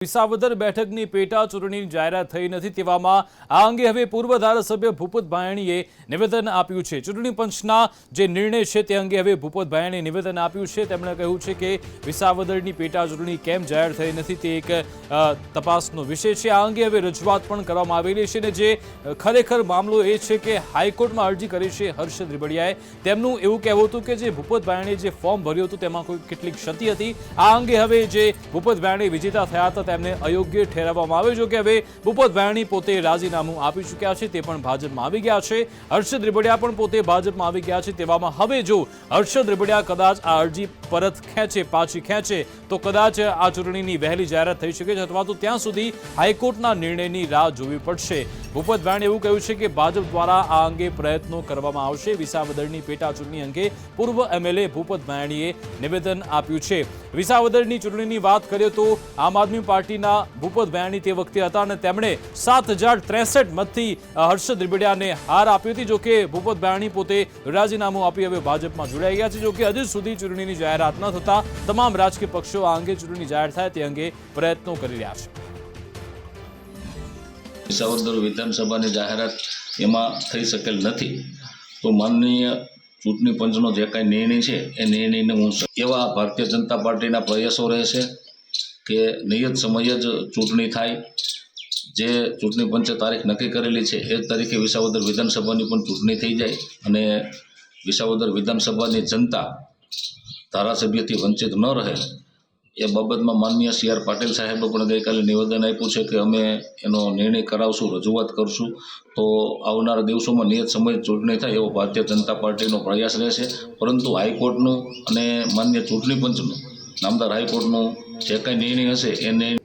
વિસાવદર બેઠકની પેટા ચૂંટણીની જાહેરાત થઈ નથી તેવામાં આ અંગે હવે પૂર્વ ધારાસભ્ય ભૂપત ભાયણીએ નિવેદન આપ્યું છે। ચૂંટણી પંચના જે નિર્ણય છે તે અંગે હવે ભૂપત ભાયણીએ નિવેદન આપ્યું છે। તેમણે કહ્યું છે કે વિસાવદરની પેટા ચૂંટણી કેમ જાહેર થઈ નથી તે એક તપાસનો વિષય છે। આ અંગે હવે રજૂઆત પણ કરવામાં આવેલી છે અને જે ખરેખર મામલો એ છે કે હાઈકોર્ટમાં અરજી કરી છે હર્ષદ રીબડિયાએ। તેમનું એવું કહેવું હતું કે જે ભૂપત ભાયણીએ જે ફોર્મ ભર્યું હતું તેમાં કોઈ કેટલીક ક્ષતિ હતી। આ અંગે હવે જે ભૂપત ભાયણી વિજેતા થયા હતા તેમને અયોગ્ય ઠેરવવામાં આવ્યો। જો કે હવે ભૂપત ભાયણી પોતે રાજીનામું આપી ચૂક્યા છે, તે પણ ભાજપમાં આવી ગયા છે। હર્ષદ રીબડિયા પણ પોતે ભાજપમાં આવી ગયા છે। તેવામાં હવે જો હર્ષદ રીબડિયા કદાચ આ અરજી પરત ખેંચે, પાછી ખેંચે તો કદાચ આ ચૂંટણીની વહેલી જાહેરાત થઈ શકે છે અથવા તો ત્યાં સુધી હાઈકોર્ટના નિર્ણયની રાહ જોવી પડશે। ભૂપત ભાયણીએ એવું કહ્યું છે કે ભાજપ દ્વારા આ અંગે પ્રયત્નો કરવામાં આવશે। વિસાવદરની પેટા ચૂંટણી અંગે પૂર્વ એમએલએ ભૂપત ભાયણીએ નિવેદન આપ્યું છે। વિસાવદરની ચૂંટણીની વાત કરીએ તો આમ આદમી પાર્ટીના ભૂપત ભાયણી તે વખતે હતા અને તેમણે 7063 મતથી હર્ષદ રીબડિયાને હાર આપી હતી। જોકે ભૂપત ભાયણી પોતે રાજીનામું આપી હવે ભાજપમાં જોડાઈ ગયા છે। જોકે હજુ સુધી ચૂંટણીની જાહેરાત ન થતા તમામ રાજકીય પક્ષો આ અંગે ચૂંટણી જાહેર થાય તે અંગે પ્રયત્નો કરી રહ્યા છે। વિસાવદર વિધાનસભાની જાહેરાત એમાં થઈ શકેલ નથી, તો માનનીય ચૂંટણી પંચનો જે કાંઈ નિર્ણય છે એ નિર્ણયને હું એવા ભારતીય જનતા પાર્ટીના પ્રયાસો રહેશે કે નિયત સમયે જ ચૂંટણી થાય। જે ચૂંટણી પંચે તારીખ નક્કી કરેલી છે એ તારીખે વિસાવદર વિધાનસભાની પણ ચૂંટણી થઈ જાય અને વિસાવદર વિધાનસભાની જનતા ધારાસભ્યથી વંચિત ન રહે એ બાબતમાં માનનીય CR પાટીલ સાહેબે પણ ગઈકાલે નિવેદન આપ્યું છે કે અમે એનો નિર્ણય કરાવશું, રજૂઆત કરશું। તો આવનારા દિવસોમાં નિયત સમયે ચૂંટણી થાય એવો ભારતીય જનતા પાર્ટીનો પ્રયાસ રહેશે। પરંતુ હાઈકોર્ટનું અને માનનીય ચૂંટણી પંચનું, નામદાર હાઈકોર્ટનું જે કાંઈ નિર્ણય હશે એ નિર્ણય